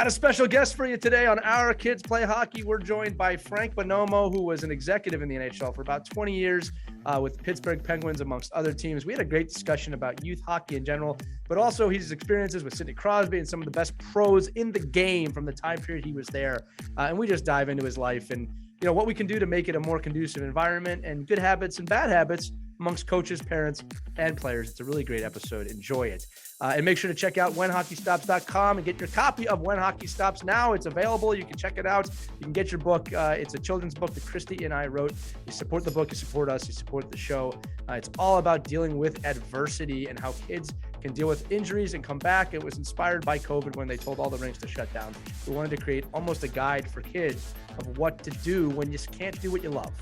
Got a special guest for you today on Our Kids Play Hockey. We're joined by Frank Buonomo, who was an executive in the NHL for about 20 years with the Pittsburgh Penguins, amongst other teams. We had a great discussion about youth hockey in general, but also his experiences with Sidney Crosby and some of the best pros in the game from the time period he was there. And we just dive into his life and what we can do to make it a more conducive environment and good habits and bad habits amongst coaches, parents, and players. It's a really great episode. Enjoy it. And make sure to check out whenhockeystops.com and get your copy of When Hockey Stops now. It's available. You can check it out. You can get your book. It's a children's book that Christy and I wrote. You support the book, you support us, you support the show. It's all about dealing with adversity and how kids can deal with injuries and come back. It was inspired by COVID when they told all the rinks to shut down. We wanted to create almost a guide for kids of what to do when you just can't do what you love.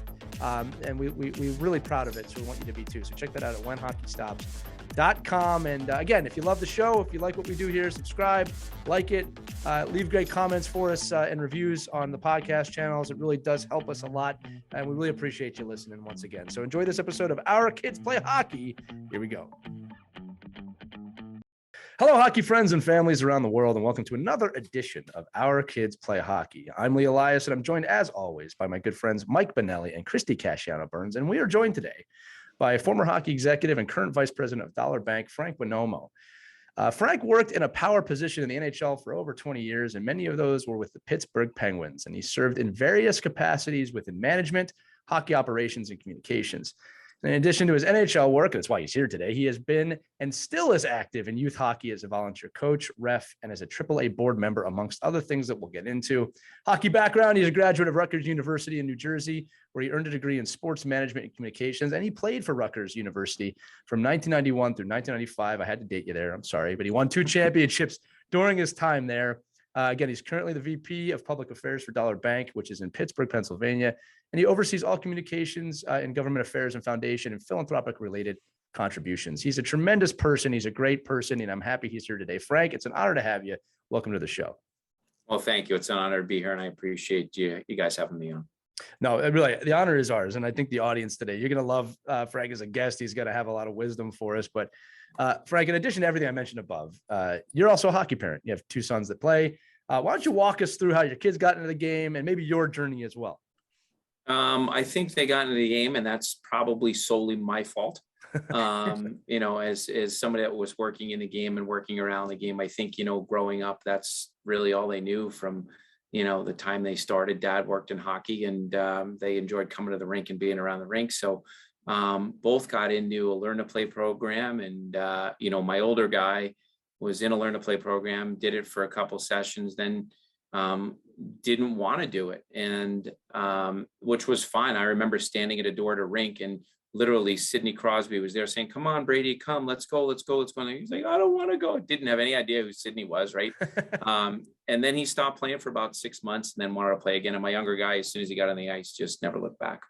And we're really proud of it, so we want you to be too. So check that out at whenhockeystops.com. And again, if you love the show, if you like what we do here, subscribe, like it, leave great comments for us and reviews on the podcast channels. It really does help us a lot, and we really appreciate you listening once again. So enjoy this episode of Our Kids Play Hockey. Here we go. Hello, hockey friends and families around the world, and welcome to another edition of Our Kids Play Hockey. I'm Lee Elias, and I'm joined, as always, by my good friends Mike Benelli and Christy Casciano-Burns, and we are joined today by former hockey executive and current vice president of Dollar Bank, Frank Buonomo. Frank worked in a power position in the NHL for over 20 years, and many of those were with the Pittsburgh Penguins, and he served in various capacities within management, hockey operations, and communications. In addition to his NHL work, and that's why he's here today, he has been and still is active in youth hockey as a volunteer coach, ref, and as a AAA board member, amongst other things that we'll get into. Hockey background, he's a graduate of Rutgers University in New Jersey, where he earned a degree in sports management and communications, and he played for Rutgers University from 1991 through 1995. I had to date you there, I'm sorry, but he won 2 championships during his time there. Again, he's currently the VP of Public Affairs for Dollar Bank, which is in Pittsburgh, Pennsylvania, and he oversees all communications in government affairs and foundation and philanthropic-related contributions. He's a tremendous person. He's a great person, and I'm happy he's here today. Frank, it's an honor to have you. Welcome to the show. Well, thank you. It's an honor to be here, and I appreciate you guys having me on. No, really, the honor is ours, and I think the audience today, you're going to love Frank as a guest. He's going to have a lot of wisdom for us. But Frank, in addition to everything I mentioned above, you're also a hockey parent. You have 2 sons that play. Why don't you walk us through how your kids got into the game and maybe your journey as well? I think they got into the game, and that's probably solely my fault. As somebody that was working in the game and working around the game, I think, growing up, that's really all they knew from, the time they started. Dad worked in hockey, and they enjoyed coming to the rink and being around the rink. So both got into a learn to play program. And, my older guy was in a learn to play program, did it for a couple sessions, then didn't want to do it. And which was fine. I remember standing at a door to rink, and literally Sidney Crosby was there saying, "Come on, Brady, come, let's go. And he's like, "I don't want to go." Didn't have any idea who Sidney was, right? And then he stopped playing for about 6 months and then wanted to play again. And my younger guy, as soon as he got on the ice, just never looked back.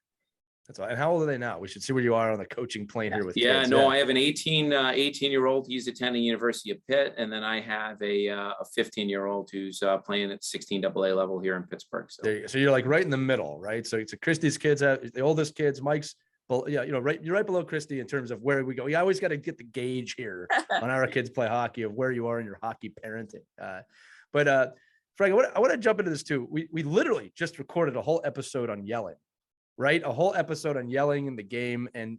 That's all. And how old are they now? We should see where you are on the coaching plane here with kids. I have an 18-year-old. He's attending University of Pitt. And then I have a 15-year-old who's playing at 16 AA level here in Pittsburgh. So you're like right in the middle, right? So Christy's kids, the oldest kids, Mike's, you're right below Christy in terms of where we go. You always got to get the gauge here on Our Kids Play Hockey of where you are in your hockey parenting. But Frank, I want to jump into this too. We literally just recorded a whole episode on yelling. Right? A whole episode on yelling in the game. And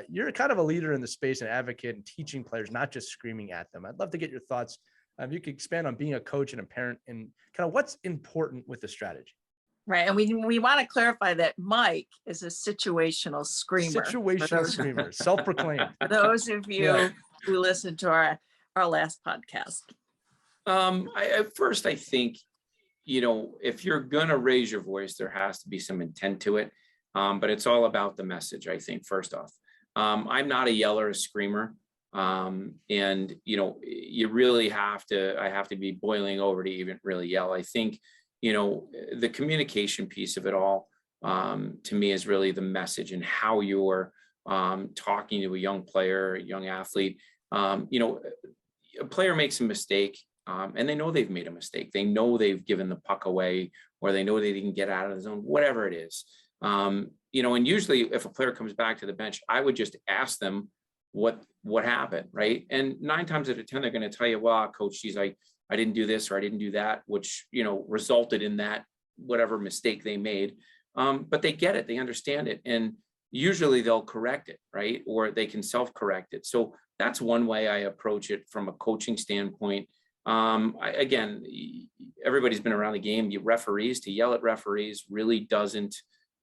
you're kind of a leader in the space and advocate and teaching players, not just screaming at them. I'd love to get your thoughts. You could expand on being a coach and a parent and kind of what's important with the strategy. Right. And we want to clarify that Mike is a situational screamer. Situational screamer, self-proclaimed. For those of you who listened to our last podcast. I think, if you're going to raise your voice, there has to be some intent to it. But it's all about the message, I think, first off. I'm not a yeller, a screamer. And, you really I have to be boiling over to even really yell. I think, the communication piece of it all, to me, is really the message and how you're talking to a young player, a young athlete. A player makes a mistake. And they know they've made a mistake. They know they've given the puck away, or they know they didn't get out of the zone, whatever it is. And usually if a player comes back to the bench, I would just ask them what happened, right? And 9 times out of 10, they're going to tell you, "Well, coach, geez, I I didn't do this or I didn't do that, which, resulted in that whatever mistake they made. But they get it, they understand it. And usually they'll correct it, right? Or they can self-correct it. So that's one way I approach it from a coaching standpoint. Again, everybody's been around the game. To yell at referees really doesn't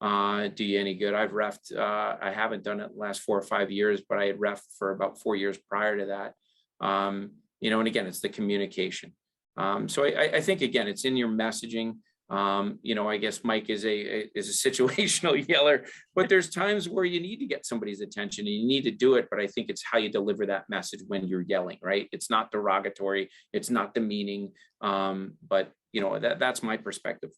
do you any good. I've reffed, I haven't done it the last 4 or 5 years, but I had reffed for about 4 years prior to that. And again, it's the communication. So I think, again, it's in your messaging. I guess Mike is a situational yeller, but there's times where you need to get somebody's attention and you need to do it. But I think it's how you deliver that message when you're yelling, right? It's not derogatory. It's not demeaning. But that's my perspective.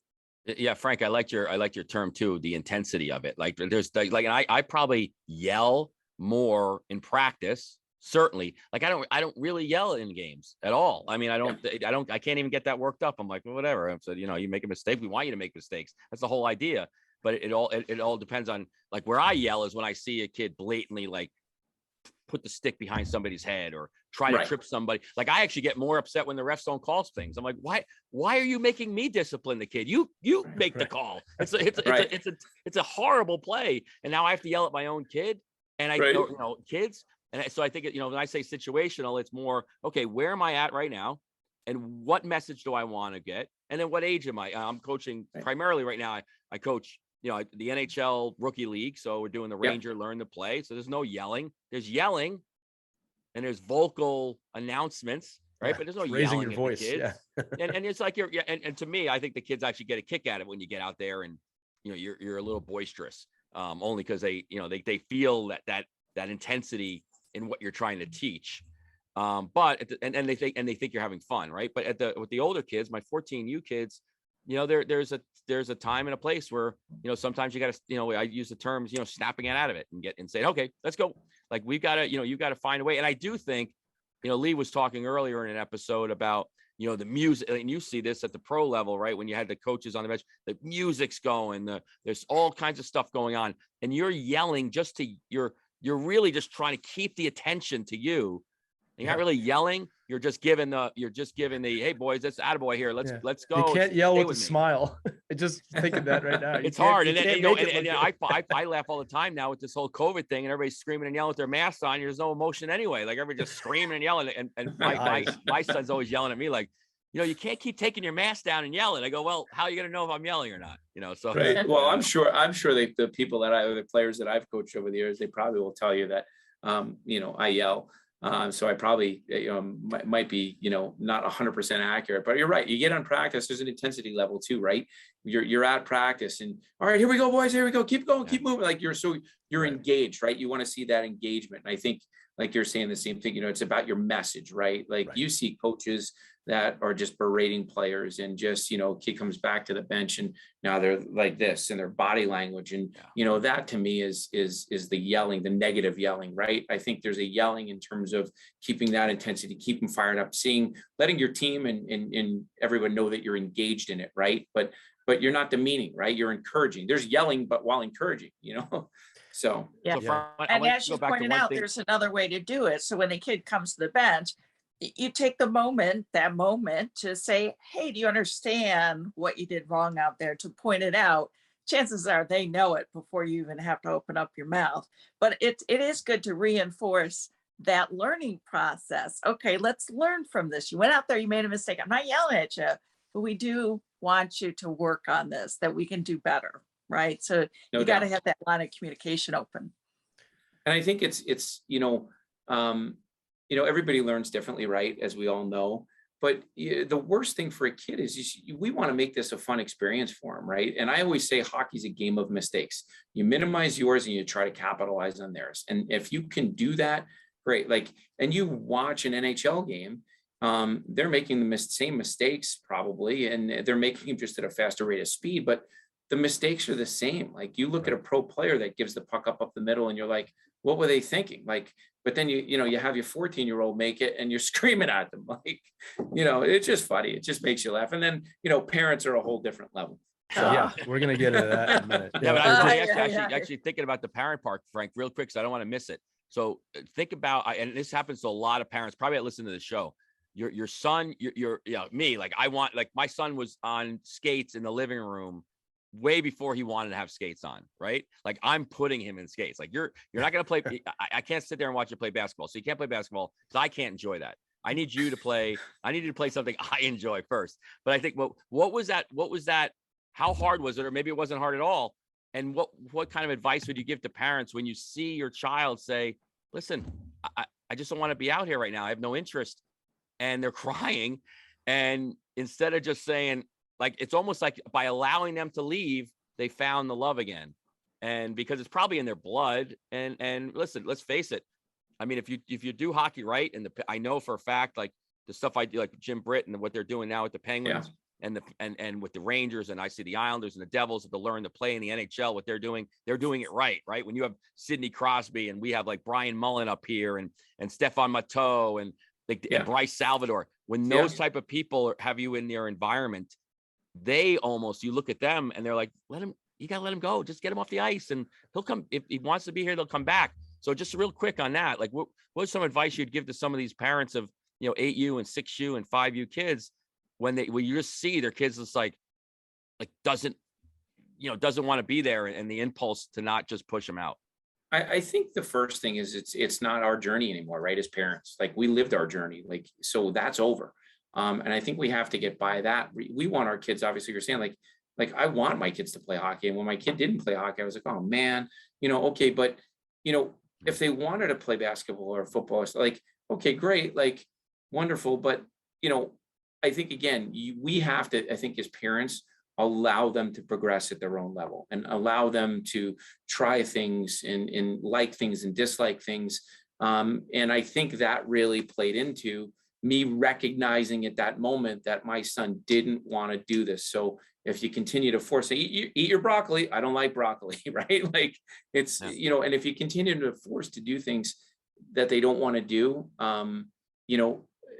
Yeah, Frank, I liked your term too, the intensity of it. Like I probably yell more in practice. Certainly, like I don't really yell in games at all. I mean, I can't even get that worked up. I'm like, well, whatever. I said, you make a mistake. We want you to make mistakes. That's the whole idea. But it all depends on, like, where I yell is when I see a kid blatantly like put the stick behind somebody's head or try to trip somebody. Like, I actually get more upset when the refs don't call things. I'm like, why are you making me discipline the kid? You make the call. It's a horrible play. And now I have to yell at my own kid. And kids. And so I think, when I say situational, it's more, okay, where am I at right now? And what message do I want to get? And then what age am I? I'm coaching primarily right now. I coach, the NHL rookie league. So we're doing the Ranger learn to play. So there's no yelling. There's yelling and there's vocal announcements, right? But there's no raising yelling your voice. Kids. Yeah. and it's like and to me, I think the kids actually get a kick out of it when you get out there and, you're a little boisterous, only because they feel that intensity in what you're trying to teach. But they think you're having fun, right? But with the older kids, my 14U kids, there's a time and a place where, sometimes you got to, I use the terms, snapping it out of it and say, okay, let's go. Like, we've got to, you got to find a way. And I do think, Lee was talking earlier in an episode about, the music, and you see this at the pro level, right? When you had the coaches on the bench, the music's going, there's all kinds of stuff going on, and you're yelling you're really just trying to keep the attention to you. You're not really yelling. You're just giving the, hey boys, that's attaboy here. Let's go. You can't yell with a smile. I just thinking that right now. It's hard. And I laugh all the time now with this whole COVID thing and everybody's screaming and yelling with their masks on. There's no emotion anyway. Like, everybody just screaming and yelling. And my son's always yelling at me like, you can't keep taking your mask down and yelling. I go, well, how are you going to know if I'm yelling or not? So. Right. Well, I'm sure the people the players that I've coached over the years, they probably will tell you that, I yell. So I probably, might be, not 100% accurate, but you're right. You get on practice, there's an intensity level too, right? You're at practice and, all right, here we go, boys, here we go. Keep going, keep moving. Like, you're engaged, right? You want to see that engagement. And I think, like you're saying the same thing, it's about your message, right? Like, you see coaches that are just berating players and just, kid comes back to the bench and now they're like this and their body language. And, that to me is the yelling, the negative yelling, right? I think there's a yelling in terms of keeping that intensity, keep them fired up, letting your team and everyone know that you're engaged in it, right? But you're not demeaning, right? You're encouraging. There's yelling, but while encouraging, So, and as you pointed out, there's another way to do it. So when the kid comes to the bench, you take that moment to say, hey, do you understand what you did wrong out there, to point it out? Chances are they know it before you even have to open up your mouth. But it is good to reinforce that learning process. Okay, let's learn from this. You went out there, you made a mistake. I'm not yelling at you, but we do want you to work on this, that we can do better, right? So you got to have that line of communication open. And I think it's everybody learns differently, right? As we all know. But the worst thing for a kid is we want to make this a fun experience for them, right? And I always say hockey's a game of mistakes. You minimize yours and you try to capitalize on theirs. And if you can do that, great. Like, and you watch an NHL game, they're making the same mistakes probably, and they're making them just at a faster rate of speed, but the mistakes are the same. Like, you look at a pro player that gives the puck up the middle and you're like, what were they thinking? Like, but then you have your 14-year-old make it and you're screaming at them. Like, it's just funny. It just makes you laugh. And then, parents are a whole different level. So, we're going to get into that in a minute. Yeah, but I was actually thinking about the parent part, Frank, real quick, because I don't want to miss it. So think about, and this happens to a lot of parents, probably that listen to the show. your son, me, like I want, like my son was on skates in the living room way before he wanted to have skates on, right? Like I'm putting him in skates. Like you're not going to play. I can't sit there and watch you play basketball. So you can't play basketball because I can't enjoy that. I need you to play. I need you to play something I enjoy first. But I think what was that? What was that? How hard was it? Or maybe it wasn't hard at all. And what kind of advice would you give to parents when you see your child say, listen, I just don't want to be out here right now. I have no interest. And they're crying. And instead of just saying, like, it's almost like by allowing them to leave, they found the love again. And because it's probably in their blood. And listen, let's face it. I mean, if you do hockey right, and I know for a fact, like the stuff I do, like Jim Britt and what they're doing now with the Penguins and with the Rangers, and I see the Islanders and the Devils, to learn to play in the NHL, what they're doing it right. When you have Sidney Crosby, and we have like Brian Mullen up here, and Stefan Matteau, and and Bryce Salvador, when those type of people have you in their environment, they almost, you look at them and they're like, you got to let him go. Just get him off the ice and he'll come. If he wants to be here, they'll come back. So just real quick on that, like what's some advice you'd give to some of these parents of, 8U and 6U and 5U kids when you just see their kids just like doesn't want to be there, and the impulse to not just push them out? I think the first thing is it's not our journey anymore, right? As parents, like we lived our journey, like, so that's over. And I think we have to get by that. We want our kids, obviously you're saying like I want my kids to play hockey. And when my kid didn't play hockey, I was like, oh man, okay. But, if they wanted to play basketball or football, it's like, okay, great. Like wonderful. But, I think again, we have to, I think as parents, allow them to progress at their own level and allow them to try things and like things and dislike things. And I think that really played into me recognizing at that moment that my son didn't want to do this. So if you continue to force it, eat your broccoli, I don't like broccoli, right? Like it's, and if you continue to force to do things that they don't want to do,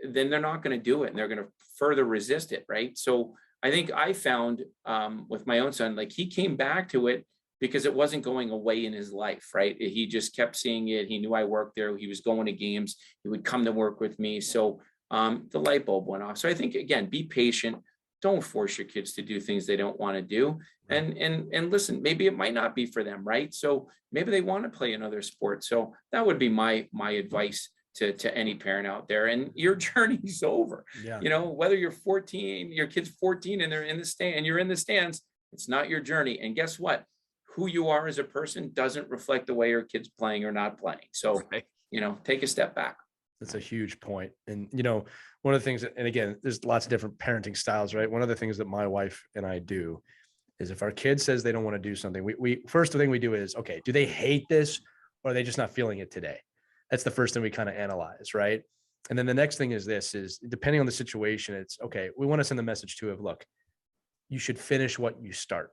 then they're not going to do it, and they're going to further resist it, right? So I think I found with my own son, like he came back to it because it wasn't going away in his life, right? He just kept seeing it. He knew I worked there. He was going to games. He would come to work with me. So the light bulb went off. So I think, again, be patient. Don't force your kids to do things they don't want to do. And listen, maybe it might not be for them, right? So maybe they want to play another sport. So that would be my advice to any parent out there. And your journey's over. Whether you're 14, your kid's 14 and they're in the stand and you're in the stands, it's not your journey. And guess what? Who you are as a person doesn't reflect the way your kid's playing or not playing. So, take a step back. That's a huge point. And, one of the things, and again, there's lots of different parenting styles, right? One of the things that my wife and I do is if our kid says they don't want to do something, we first thing we do is, okay, do they hate this or are they just not feeling it today? That's the first thing we kind of analyze, right? And then the next thing is depending on the situation, it's okay, we want to send the message to look, you should finish what you start.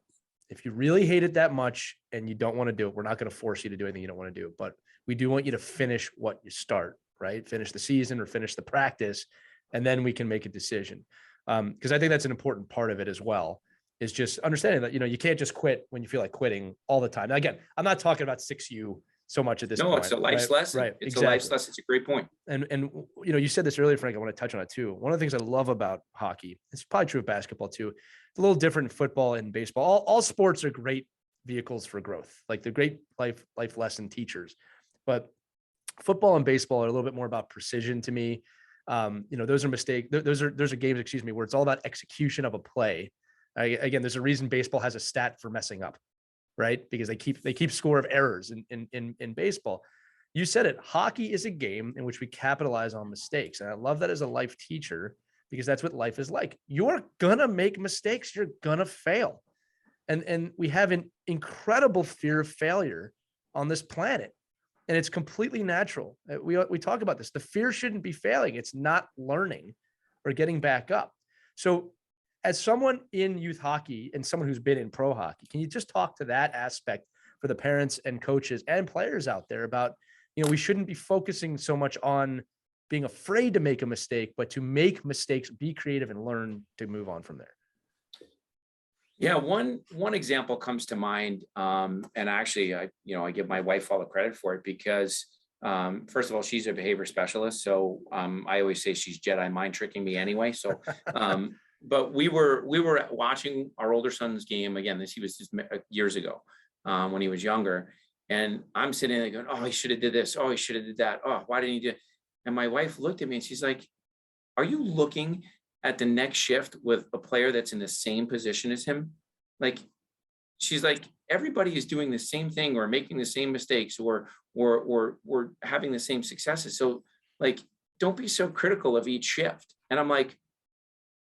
If you really hate it that much and you don't want to do it, we're not going to force you to do anything you don't want to do, but we do want you to finish what you start, right? Finish the season or finish the practice, and then we can make a decision. Because I think that's an important part of it as well, is just understanding that, you can't just quit when you feel like quitting all the time. Now, again, I'm not talking about 6U so much at this point. No, it's a life's lesson. Right. It's a life's lesson. It's a great point. And you said this earlier, Frank, I want to touch on it too. One of the things I love about hockey, it's probably true of basketball too. It's a little different in football and baseball. All sports are great vehicles for growth. Like they're great life lesson teachers, but football and baseball are a little bit more about precision to me. Those are games, where it's all about execution of a play. Again, there's a reason baseball has a stat for messing up, right? Because they keep score of errors in baseball. You said it. Hockey is a game in which we capitalize on mistakes. And I love that as a life teacher, because that's what life is like. You're gonna make mistakes. You're gonna fail. And we have an incredible fear of failure on this planet. And it's completely natural. We talk about this. The fear shouldn't be failing. It's not learning or getting back up. So as someone in youth hockey and someone who's been in pro hockey, can you just talk to that aspect for the parents and coaches and players out there about, we shouldn't be focusing so much on being afraid to make a mistake, but to make mistakes, be creative, and learn to move on from there? Yeah, one example comes to mind, and actually, I give my wife all the credit for it, because First of all, she's a behavior specialist. So I always say she's Jedi mind tricking me anyway. So, but we were watching our older son's game again. He was just years ago when he was younger. And I'm sitting there going, oh, he should have did this. Oh, he should have did that. Oh, why didn't he do it? And my wife looked at me and she's like, are you looking at the next shift with a player that's in the same position as him? Like, she's like, everybody is doing the same thing or making the same mistakes or having the same successes. So like, don't be so critical of each shift. And I'm like,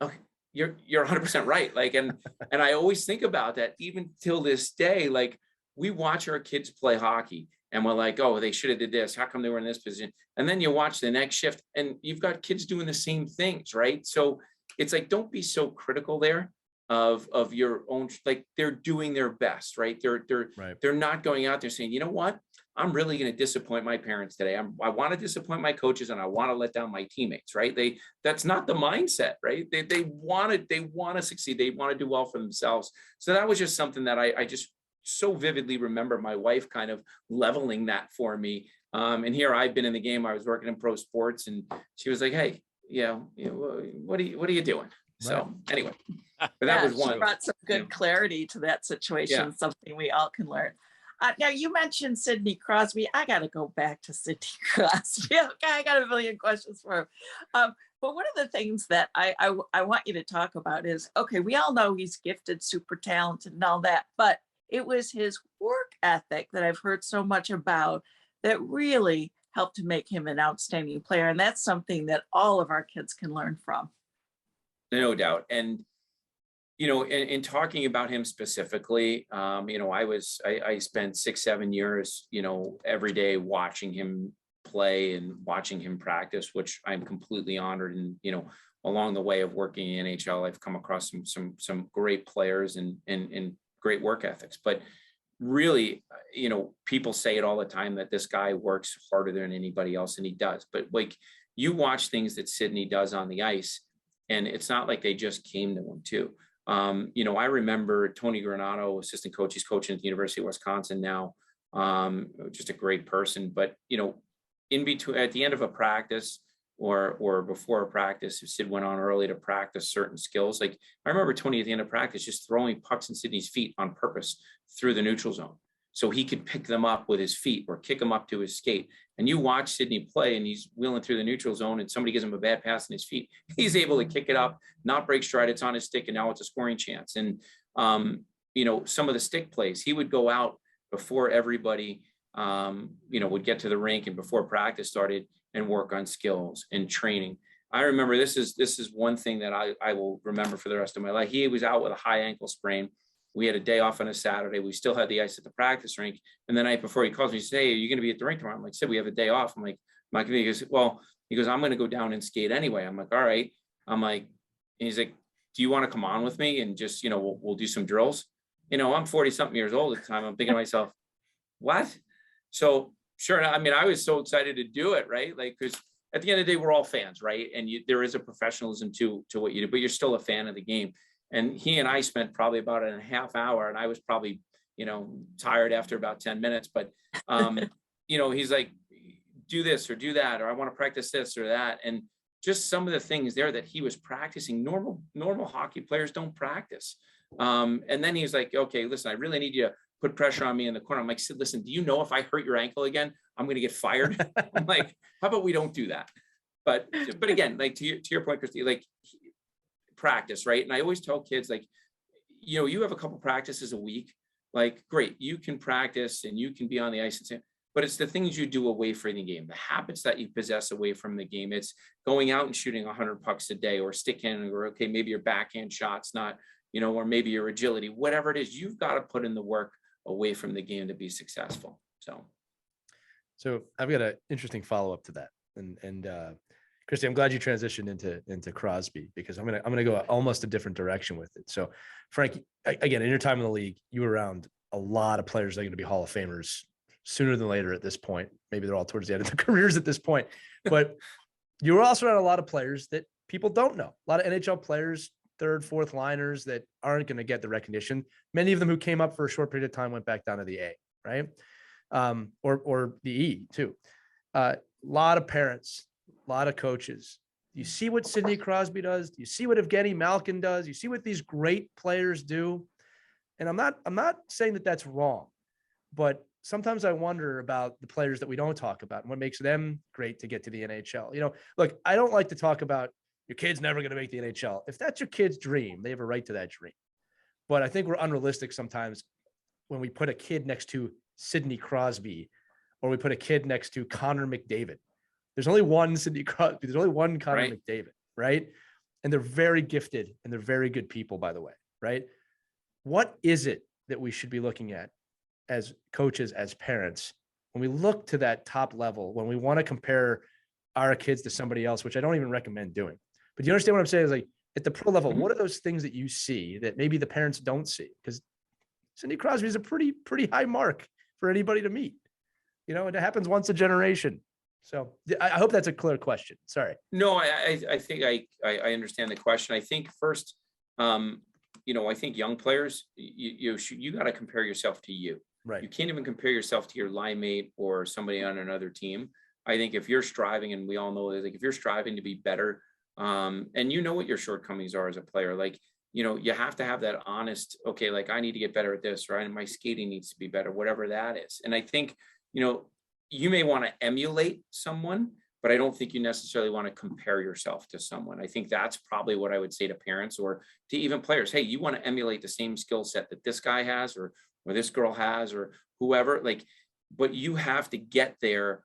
okay, you're 100% right. Like, and I always think about that even till this day. Like, we watch our kids play hockey and we're like, oh, they should have did this. How come they were in this position? And then you watch the next shift and you've got kids doing the same things, right? So it's like, don't be so critical there of your own, like they're doing their best, right? They're not going out there saying, you know what? I'm really going to disappoint my parents today. I want to disappoint my coaches and I want to let down my teammates, right? That's not the mindset, right? They want to succeed. They want to do well for themselves. So that was just something that I just so vividly remember my wife kind of leveling that for me. And here I've been in the game. I was working in pro sports and she was like, hey, what are you doing? So anyway, but that was one. She brought some good clarity to that situation, something we all can learn. Now you mentioned Sidney Crosby. I got to go back to Sidney Crosby. Okay, I got a million questions for him. But one of the things that I want you to talk about is, okay, we all know he's gifted, super talented and all that, but it was his work ethic that I've heard so much about that really helped to make him an outstanding player. And that's something that all of our kids can learn from. No doubt. And, in talking about him specifically, I spent 6-7 years, every day watching him play and watching him practice, which I'm completely honored. And, along the way of working in NHL, I've come across some great players and great work ethics. But really, people say it all the time that this guy works harder than anybody else, and he does. But like, you watch things that Sidney does on the ice, and it's not like they just came to him too. I remember Tony Granato, assistant coach. He's coaching at the University of Wisconsin now. Just a great person. But in between, at the end of a practice or before a practice, if Sid went on early to practice certain skills, like I remember Tony at the end of practice just throwing pucks in Sidney's feet on purpose through the neutral zone, so he could pick them up with his feet or kick them up to his skate. And you watch Sidney play and he's wheeling through the neutral zone and somebody gives him a bad pass in his feet. He's able to kick it up, not break stride. It's on his stick and now it's a scoring chance. And, some of the stick plays, he would go out before everybody, would get to the rink and before practice started and work on skills and training. I remember this is one thing that I will remember for the rest of my life. He was out with a high ankle sprain. We had a day off on a Saturday. We still had the ice at the practice rink. And the night before he calls me, he says, hey, are you going to be at the rink tomorrow? I'm like, Sid, we have a day off. I'm like, he goes, I'm going to go down and skate anyway. I'm like, all right. I'm like, he's like, do you want to come on with me? And just, we'll do some drills. I'm 40 something years old at the time. I'm thinking to myself, what? So sure. I mean, I was so excited to do it. Right. Like, cause at the end of the day, we're all fans. Right. And there is a professionalism to what you do, but you're still a fan of the game. And he and I spent probably about a half hour, and I was probably, tired after about 10 minutes, but, he's like, do this or do that, or I want to practice this or that. And just some of the things there that he was practicing, normal hockey players don't practice. And then he was like, okay, listen, I really need you to put pressure on me in the corner. I'm like, Sid, listen, do you know if I hurt your ankle again, I'm going to get fired? I'm like, how about we don't do that? But again, like to your point, Christy, like, practice, right? And I always tell kids, like, you have a couple practices a week, like, great, you can practice and you can be on the ice and say, but it's the things you do away from the game, the habits that you possess away from the game. It's going out and shooting 100 pucks a day, or stick handling, or okay, maybe your backhand shots not, or maybe your agility, whatever it is, you've got to put in the work away from the game to be successful. So I've got an interesting follow-up to that. And Christy, I'm glad you transitioned into Crosby, because I'm gonna go almost a different direction with it. So, Frank, again, in your time in the league, you were around a lot of players that are going to be Hall of Famers sooner than later at this point. Maybe they're all towards the end of their careers at this point. But you were also around a lot of players that people don't know. A lot of NHL players, third, fourth liners that aren't going to get the recognition. Many of them who came up for a short period of time went back down to the A, right? Or the E too. lot of parents, a lot of coaches. You see what Sidney Crosby does. You see what Evgeny Malkin does. You see what these great players do. And I'm not saying that that's wrong, but sometimes I wonder about the players that we don't talk about and what makes them great to get to the NHL. You know, look, I don't like to talk about your kid's never going to make the NHL. If that's your kid's dream, they have a right to that dream. But I think we're unrealistic sometimes when we put a kid next to Sidney Crosby or we put a kid next to Connor McDavid. There's only one Sidney Crosby. There's only one Connor McDavid, right? And they're very gifted and they're very good people, by the way, right? What is it that we should be looking at as coaches, as parents, when we look to that top level, when we want to compare our kids to somebody else, which I don't even recommend doing. But you understand what I'm saying? Is like at the pro level, what are those things that you see that maybe the parents don't see? Because Sidney Crosby is a pretty high mark for anybody to meet. You know, and it happens once a generation. So I hope that's a clear question. Sorry. No, I think I understand the question. I think first, you know, I think young players, you got to compare yourself to you. Right. You can't even compare yourself to your line mate or somebody on another team. I think if you're striving, and we all know this, like if you're striving to be better, and you know what your shortcomings are as a player, like, you know, you have to have that honest, okay, like I need to get better at this, right? And my skating needs to be better, whatever that is. And I think, you know, you may want to emulate someone, but I don't think you necessarily want to compare yourself to someone. I think that's probably what I would say to parents or to even players. Hey, you want to emulate the same skill set that this guy has or this girl has or whoever, like, but you have to get there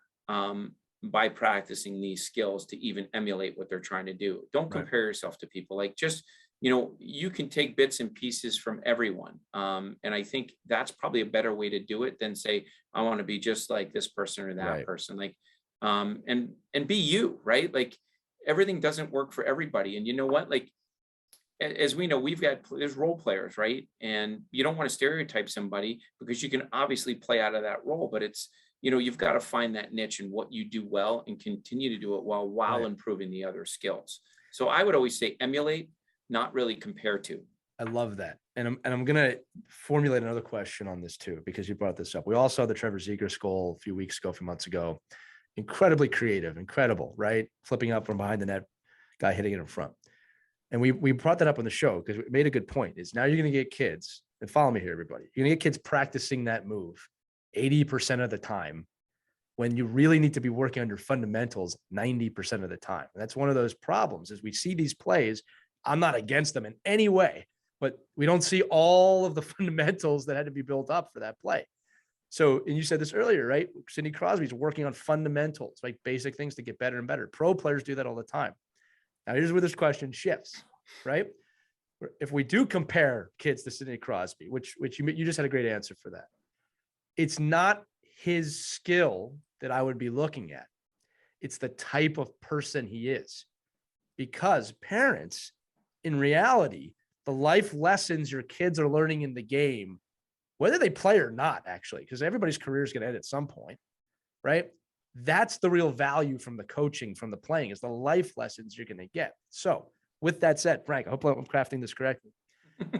by practicing these skills to even emulate what they're trying to do. Don't compare yourself to people. Like just, you know, you can take bits and pieces from everyone. And I think that's probably a better way to do it than say, I want to be just like this person or that person. Like, and be you, right? Like everything doesn't work for everybody. And you know what, like, as we know, there's role players, right? And you don't want to stereotype somebody because you can obviously play out of that role, but it's, you know, you've got to find that niche and what you do well and continue to do it well while improving the other skills. So I would always say emulate, not really compare to. I love that. And I'm going to formulate another question on this too, because you brought this up. We all saw the Trevor Zegras goal a few months ago. Incredibly creative, incredible, right? Flipping up from behind the net, guy hitting it in front. And we brought that up on the show because we made a good point is now you're going to get kids, and follow me here, everybody. You're going to get kids practicing that move 80% of the time when you really need to be working on your fundamentals 90% of the time. And that's one of those problems is we see these plays. I'm not against them in any way, but we don't see all of the fundamentals that had to be built up for that play. So, and you said this earlier, right? Sidney Crosby's working on fundamentals, like basic things to get better and better. Pro players do that all the time. Now, here's where this question shifts, right? If we do compare kids to Sidney Crosby, which you just had a great answer for that. It's not his skill that I would be looking at. It's the type of person he is. Because parents, in reality, the life lessons your kids are learning in the game, whether they play or not, actually, because everybody's career is going to end at some point, right? That's the real value from the coaching, from the playing, is the life lessons you're going to get. So with that said, Frank, I hope I'm crafting this correctly.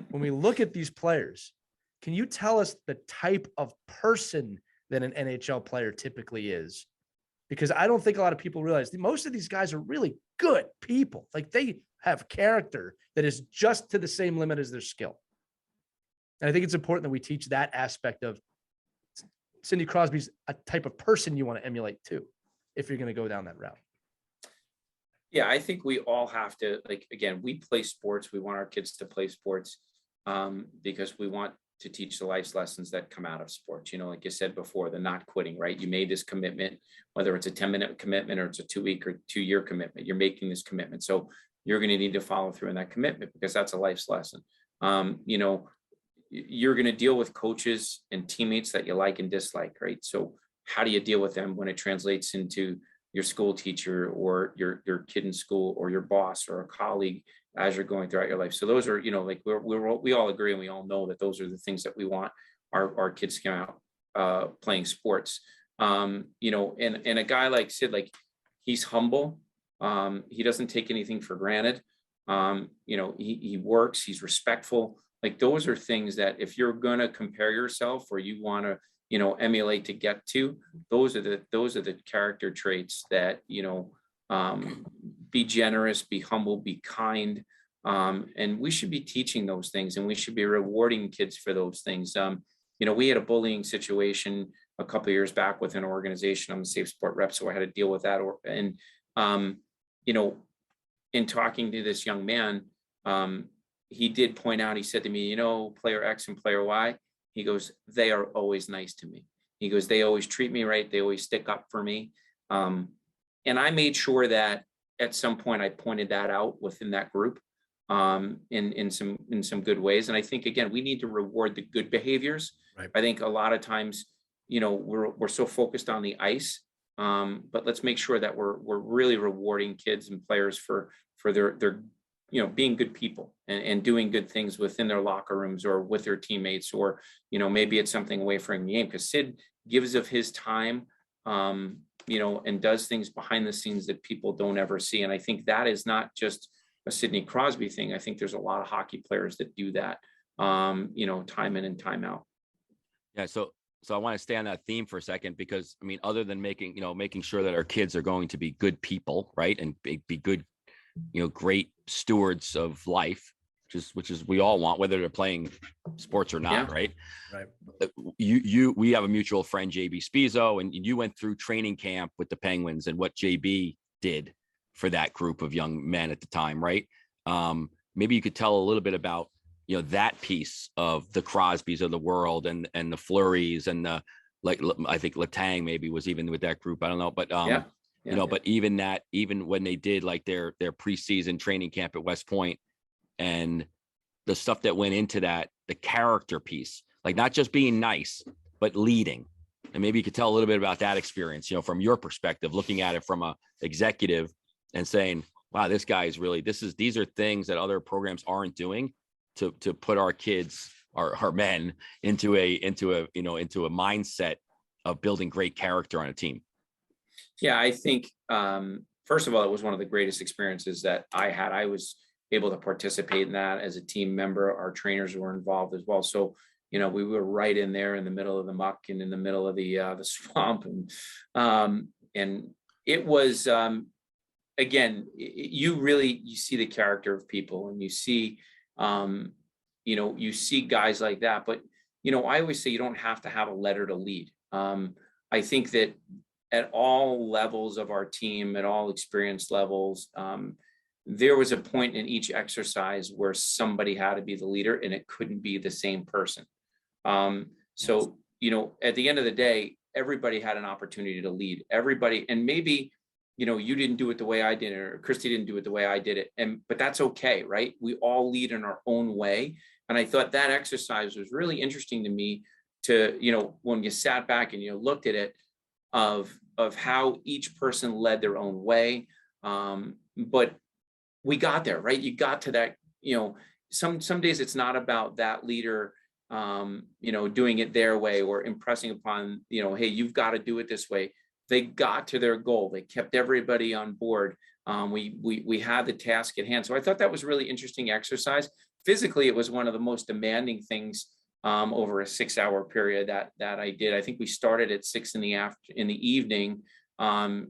When we look at these players, can you tell us the type of person that an NHL player typically is? Because I don't think a lot of people realize most of these guys are really good people. Like they have character that is just to the same limit as their skill. And I think it's important that we teach that aspect of Sidney Crosby's a type of person you want to emulate too, if you're going to go down that route. Yeah, I think we all have to, like, again, we play sports. We want our kids to play sports because we want to teach the life lessons that come out of sports. You know, like you said before, the not quitting, right? You made this commitment, whether it's a 10-minute commitment or it's a 2-week or 2-year commitment, you're making this commitment. So you're going to need to follow through in that commitment because that's a life's lesson. You know, you're going to deal with coaches and teammates that you like and dislike, right? So how do you deal with them when it translates into your school teacher or your kid in school or your boss or a colleague as you're going throughout your life? So those are, you know, like we all agree and we all know that those are the things that we want our kids to come out playing sports. You know, and a guy like Sid, like he's humble. He doesn't take anything for granted. You know, he works, he's respectful. Like those are things that if you're going to compare yourself or you want to emulate to get to. Those are the character traits that, be generous, be humble, be kind. And we should be teaching those things, and we should be rewarding kids for those things. We had a bullying situation a couple of years back with an organization. I'm a safe sport rep, so I had to deal with that. In talking to this young man, he did point out, he said to me, player X and player Y, he goes, they are always nice to me. He goes, they always treat me right. They always stick up for me. And I made sure that at some point I pointed that out within that group, in some good ways. And I think, again, we need to reward the good behaviors. Right. I think a lot of times, we're so focused on the ice, but let's make sure that we're really rewarding kids and players for their being good people and doing good things within their locker rooms or with their teammates, or, maybe it's something away from the game, because Sid gives of his time, and does things behind the scenes that people don't ever see. And I think that is not just a Sidney Crosby thing. I think there's a lot of hockey players that do that, time in and time out. Yeah. So I want to stay on that theme for a second, because other than making sure that our kids are going to be good people, right, and be good, great stewards of life, which is we all want, whether they're playing sports or not, yeah. Right. We have a mutual friend, JB Spizo, and you went through training camp with the Penguins and what JB did for that group of young men at the time, right? Maybe you could tell a little bit about that piece of the Crosbys of the world and the Flurries and the, I think Letang maybe was even with that group. I don't know, but but even when they did like their preseason training camp at West Point, and the stuff that went into that, the character piece, like not just being nice, but leading. And maybe you could tell a little bit about that experience, from your perspective, looking at it from a executive and saying, wow, this guy is really, these are things that other programs aren't doing to put our kids, our men into a mindset of building great character on a team. Yeah, I think, first of all, it was one of the greatest experiences that I had. I was able to participate in that as a team member. Our trainers were involved as well. So, we were right in there in the middle of the muck and in the middle of the swamp. And it was, again, you see the character of people, and you see, you see guys like that. But, I always say you don't have to have a letter to lead. I think that at all levels of our team, at all experience levels, there was a point in each exercise where somebody had to be the leader, and it couldn't be the same person. So, at the end of the day, everybody had an opportunity to lead. Everybody, and maybe, you didn't do it the way I did it, or Christy didn't do it the way I did it. But that's okay, right? We all lead in our own way. And I thought that exercise was really interesting to me to, when you sat back and you looked at it, of how each person led their own way. But we got there, right? You got to that, some days it's not about that leader, doing it their way or impressing upon, hey, you've got to do it this way. They got to their goal. They kept everybody on board. We had the task at hand. So I thought that was really interesting exercise. Physically, it was one of the most demanding things over a 6-hour period that I did. I think we started at 6 in the evening, and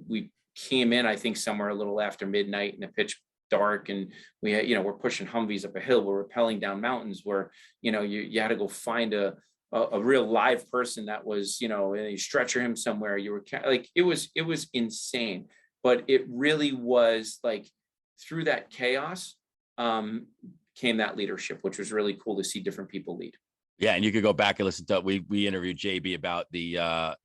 we came in, I think, somewhere a little after midnight in the pitch dark, and we had, we're pushing Humvees up a hill, we're rappelling down mountains, where you had to go find a real live person that was, you stretcher him somewhere. You were like, it was insane, but it really was like through that chaos came that leadership, which was really cool to see different people lead. Yeah, and you could go back and listen to we interviewed JB about the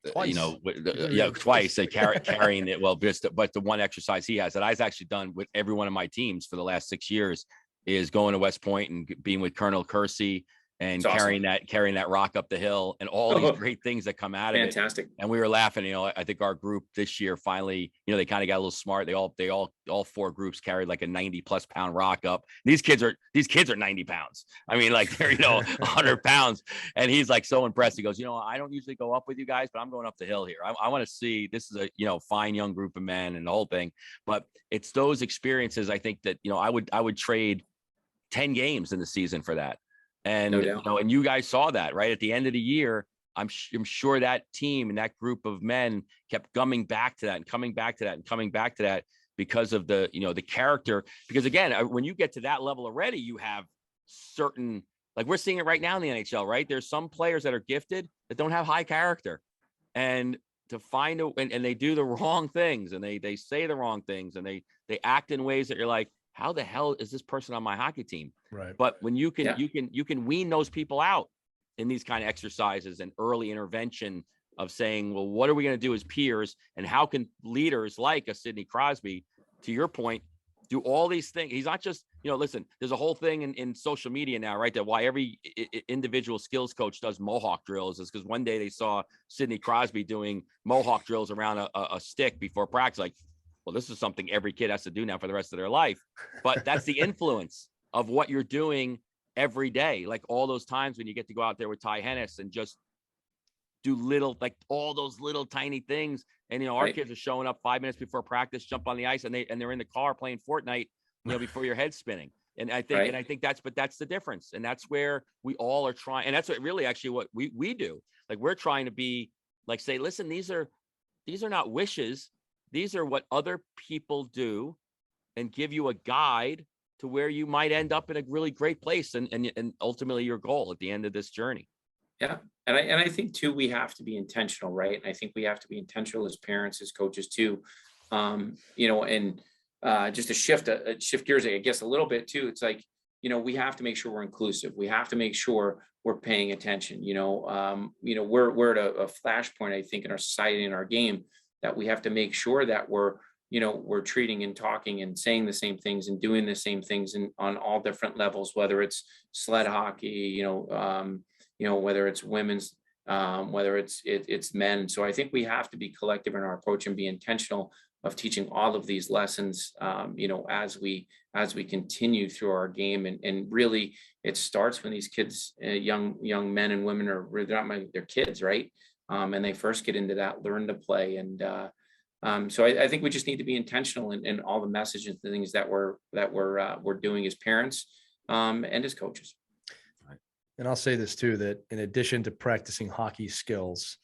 twice carrying it well, but the one exercise he has that I've actually done with every one of my teams for the last 6 years is going to West Point and being with Colonel Kersey and carrying that rock up the hill and all these great things that come out of it. Fantastic. And we were laughing, I think our group this year finally, they kind of got a little smart. They all 4 groups carried like a 90+ pound rock up. These kids are 90 pounds. I mean, like they're, 100 pounds. And he's like so impressed. He goes, I don't usually go up with you guys, but I'm going up the hill here. I want to see, this is a, fine young group of men and the whole thing, but it's those experiences. I think that, I would trade 10 games in the season for that. And, no doubt. and you guys saw that right at the end of the year, I'm sure that team and that group of men kept coming back to that and coming back to that and coming back to that because of the, the character. Because again, when you get to that level already, you have certain, like we're seeing it right now in the NHL, right? There's some players that are gifted that don't have high character, and to find and they do the wrong things, and they say the wrong things, and they act in ways that you're like, how the hell is this person on my hockey team? Right. But when you can wean those people out in these kind of exercises and early intervention of saying, well, what are we going to do as peers? And how can leaders like a Sidney Crosby, to your point, do all these things? He's not just, listen, there's a whole thing in social media now, right? That why every individual skills coach does Mohawk drills is because one day they saw Sidney Crosby doing Mohawk drills around a stick before practice. Like, well, this is something every kid has to do now for the rest of their life. But that's the influence of what you're doing every day. Like all those times when you get to go out there with Ty Hennis and just do little, like all those little tiny things. And, our kids are showing up 5 minutes before practice, jump on the ice, and they're in the car playing Fortnite, before your head's spinning. And I think, that's the difference. And that's where we all are trying. And that's what really actually what we do. Like we're trying to be like, say, listen, these are not wishes. These are what other people do, and give you a guide to where you might end up in a really great place and ultimately your goal at the end of this journey. Yeah. And I think too, we have to be intentional, right? And I think we have to be intentional as parents, as coaches too. Just to shift gears, I guess a little bit too. It's like, we have to make sure we're inclusive. We have to make sure we're paying attention. We're at a flashpoint, I think, in our society, in our game, that we have to make sure that we're treating and talking and saying the same things and doing the same things on all different levels, whether it's sled hockey, whether it's women's, whether it's men. So I think we have to be collective in our approach and be intentional of teaching all of these lessons, as we continue through our game. And really, it starts when these kids, young men and women they're kids, right? And they first get into that, learn to play. And so I think we just need to be intentional in all the messages, the things that we're doing as parents and as coaches. And I'll say this too, that in addition to practicing hockey skills,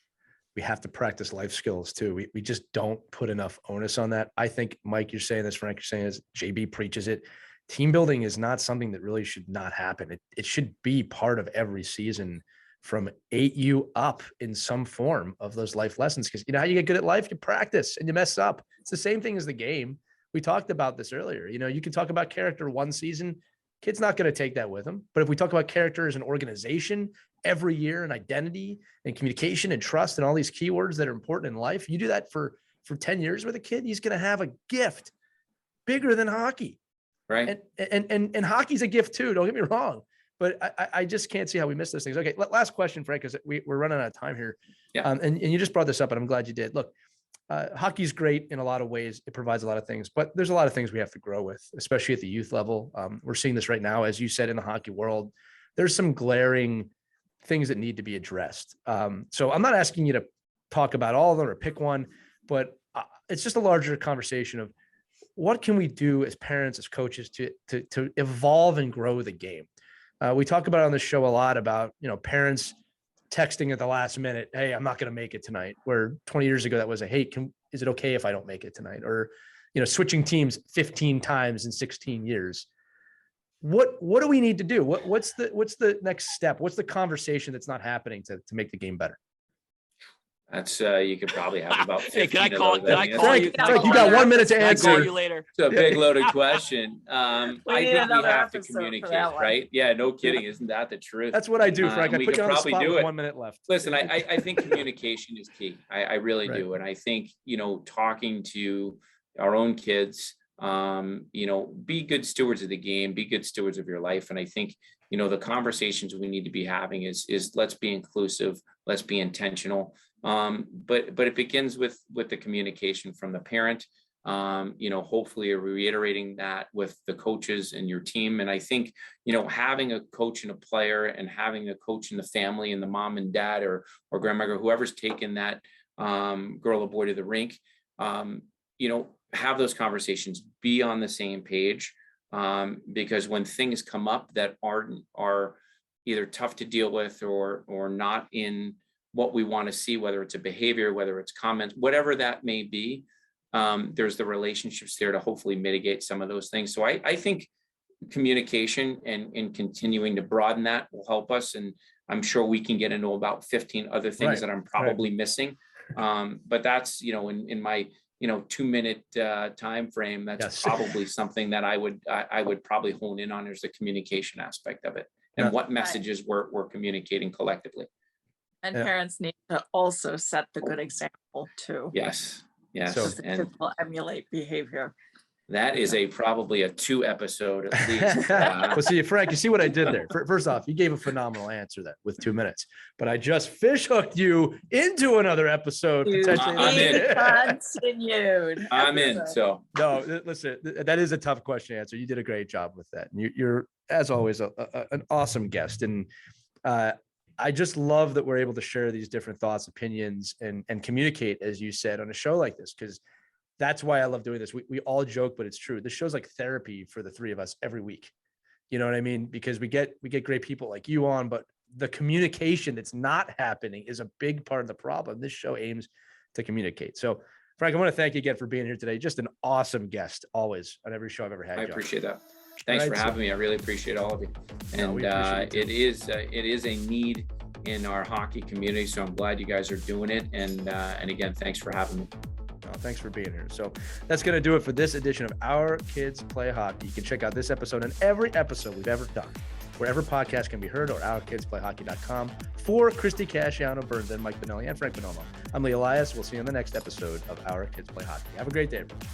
we have to practice life skills too. We just don't put enough onus on that. I think, Mike, you're saying this, Frank, you're saying this, JB preaches it. Team building is not something that really should not happen. It should be part of every season from 8U up in some form of those life lessons. Because how you get good at life, you practice and you mess up. It's the same thing as the game. We talked about this earlier. You can talk about character one season. Kid's not going to take that with him. But if we talk about character as an organization every year, and identity and communication and trust and all these keywords that are important in life, you do that for 10 years with a kid, he's going to have a gift bigger than hockey. Right. And hockey's a gift too. Don't get me wrong. But I just can't see how we miss those things. Okay. Last question, Frank, because we're running out of time here. Yeah. And you just brought this up, and I'm glad you did. Look, hockey's great in a lot of ways. It provides a lot of things, but there's a lot of things we have to grow with, especially at the youth level. We're seeing this right now, as you said, in the hockey world. There's some glaring things that need to be addressed. So I'm not asking you to talk about all of them or pick one, but it's just a larger conversation of what can we do as parents, as coaches to evolve and grow the game. We talk about on this show a lot about, parents texting at the last minute, hey, I'm not going to make it tonight. Where 20 years ago, that was hey, is it okay if I don't make it tonight? Or, switching teams 15 times in 16 years. What do we need to do? What's the next step? What's the conversation that's not happening to make the game better? That's you could probably have about 15. Hey, can I call you? Frank, you got 1 minute to answer. I'll call you later. It's a big loaded question. I think we have to communicate, right? Yeah, no kidding. Isn't that the truth? That's what I do, Frank. I put you on the spot with 1 minute left. Listen, I think communication is key. I really do. And I think, talking to our own kids, be good stewards of the game, be good stewards of your life. And I think, the conversations we need to be having is let's be inclusive, let's be intentional. But it begins with the communication from the parent, hopefully reiterating that with the coaches and your team. And I think, having a coach and a player, and having a coach in the family and the mom and dad or grandma or whoever's taken that girl or boy to the rink, have those conversations, be on the same page, because when things come up that are either tough to deal with or not in what we want to see, whether it's a behavior, whether it's comments, whatever that may be. There's the relationships there to hopefully mitigate some of those things. So I think communication and continuing to broaden that will help us. And I'm sure we can get into about 15 other things that I'm probably missing. But that's, in my, 2-minute time frame, that's probably something that I would probably hone in on, is the communication aspect of it, and what messages we're communicating collectively. And parents need to also set the good example too. Yes. So the kids will emulate behavior. That is probably a 2 episode at least. Well, see, Frank, you see what I did there? First off, you gave a phenomenal answer with 2 minutes, but I just fish hooked you into another episode. I'm in. Continued. I'm in. So no, listen, that is a tough question to answer. You did a great job with that. And you're, as always, an awesome guest. And I just love that we're able to share these different thoughts, opinions, and communicate, as you said, on a show like this, because that's why I love doing this. We all joke, but it's true. This show's like therapy for the 3 of us every week. You know what I mean? Because we get great people like you on, but the communication that's not happening is a big part of the problem. This show aims to communicate. So, Frank, I want to thank you again for being here today. Just an awesome guest, always, on every show I've ever had. I appreciate that. Thanks for having me. I really appreciate all of you. And it is a need in our hockey community. So I'm glad you guys are doing it. And again, thanks for having me. Thanks for being here. So that's going to do it for this edition of Our Kids Play Hockey. You can check out this episode and every episode we've ever done, wherever podcasts can be heard, or ourkidsplayhockey.com. For Christy Casciano Burns and Mike Benelli and Frank Buonomo, I'm Lee Elias. We'll see you on the next episode of Our Kids Play Hockey. Have a great day, everyone.